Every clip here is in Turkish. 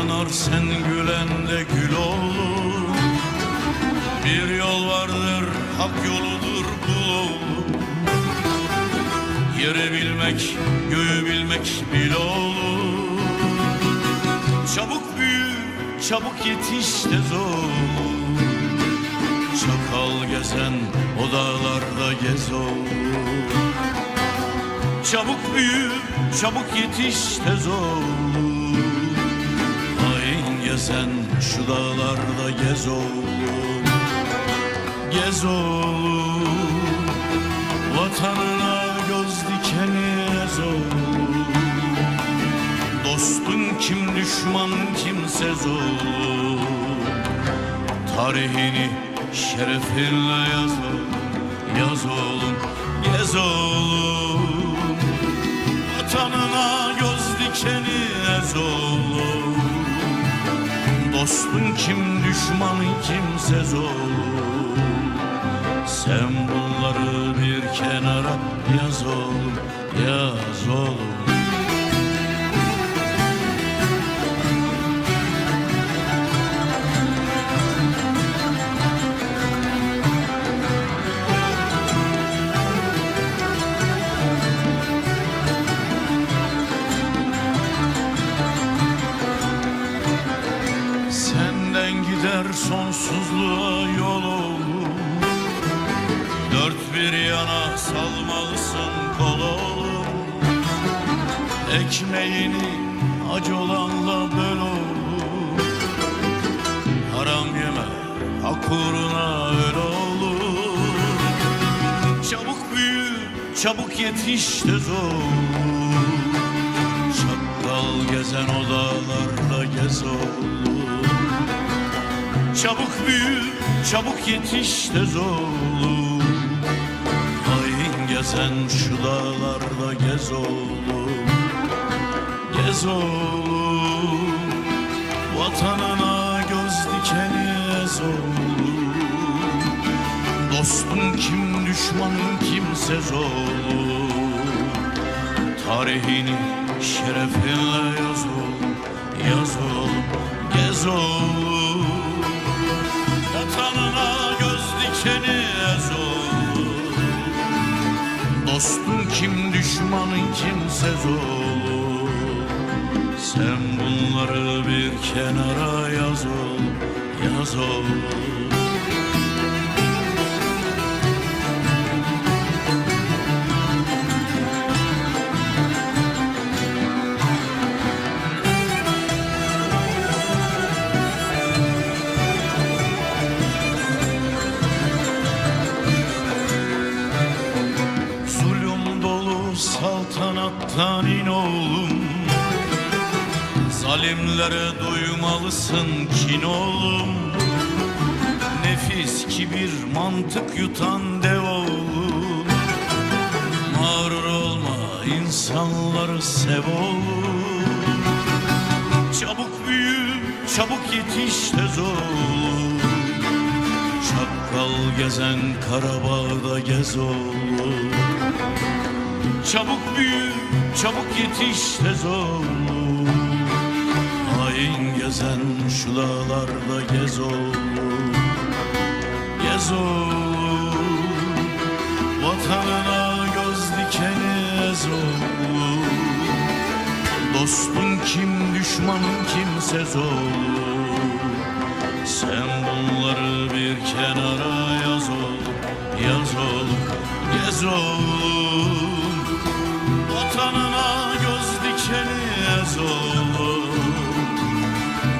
yanar sen gülende gül olur. Bir yol vardır hak yoludur kul olur. Yeri bilmek göğü bilmek bile olur. Çabuk büyü çabuk yetiş de zor. Çakal gezen o dağlarda gez olur. Çabuk büyü çabuk yetiş tez olur. Hain gezen şu dağlarda gez olur. Gez olur. Vatanına göz dikeni ez olur. Dostun kim düşmanın kimsez olur. Tarihini şerefinle yaz oğlum. Yaz oğlum gez oğlum. Vatanına göz dikeni ez oğlum. Dostun kim düşmanın kimsez oğlum. Sen bunları bir kenara yaz oğlum. Yaz oğlum. Sonsuzluğa yol olur. Dört bir yana salmalısın kol olur. Ekmeğini acı olanla böl olur. Haram yeme hak uğruna öl olur. Çabuk büyü çabuk yetiş de zor. Çakal gezen o dağlarda gez olur. Çabuk büyü, çabuk yetiş tez olur. Hain gezen şu dağlarda gez olur. Gez olur. Vatanına göz dikeni ez olur. Dostun kim düşmanın kimsez olur. Tarihini şerefinle yaz oğlum. Yaz oğlum, gez oğlum. Vatanına göz dikeni ez olur. Dostun kim düşmanın kimsez olur. Sen bunları bir kenara yaz oğlum. Yaz oğlum. Saltanattan in oğlum. Zalimlere duymalısın kin oğlum. Nefis kibir mantık yutan dev oğlum. Mağrur olma insanları sev oğlum. Çabuk büyü çabuk yetiş tez oğlum. Çakal gezen Karabağ'da gez oğlum. Çabuk büyü, çabuk yetiş tez oğlum. Hain gezen şu dağlarda gez oğlum. Gez oğlum. Vatanına göz dikeni ez oğlum. Dostun kim düşmanın kimsez oğlum. Sen bunları bir kenara yaz oğlum. Yaz oğlum, gez oğlum. Vatanına göz dikeni ez olur.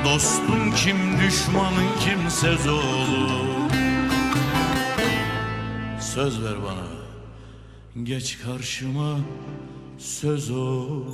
Dostun kim düşmanın kimsez olur. Söz ver bana, geç karşıma söz ol.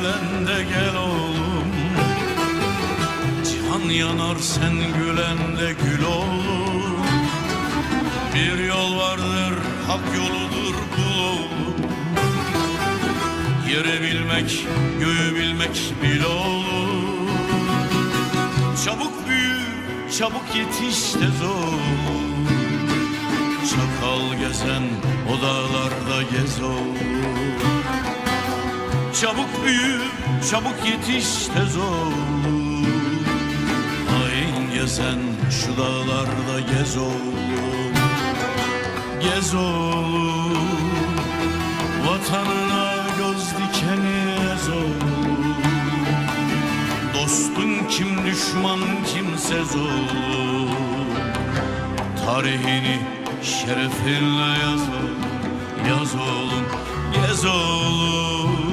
gelen de gel oğlum. Cihan yanar sen gülen de gül oğlum. Bir yol vardır hak yoludur bul oğlum. Yeri bilmek göğü bilmek bil oğlum. Çabuk büyü çabuk yetiş tez oğlum. Çakal gezen o dağlarda gez oğlum. Çabuk büyü çabuk yetiş tez oğlum. Hain gezen şu dağlarda gez oğlum. Gez oğlum. Vatanına göz dikeni ez oğlum. Dostun kim düşman kimsez oğlum. Tarihini şerefinle yaz oğlum. Yaz oğlum, gez oğlum.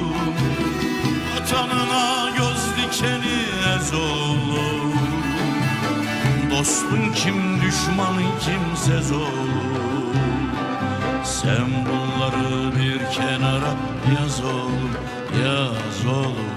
Vatanına göz dikeni ez oğlum. Dostun kim düşmanın kimsez oğlum. Sen bunları bir kenara yaz oğlum. Yaz oğlum.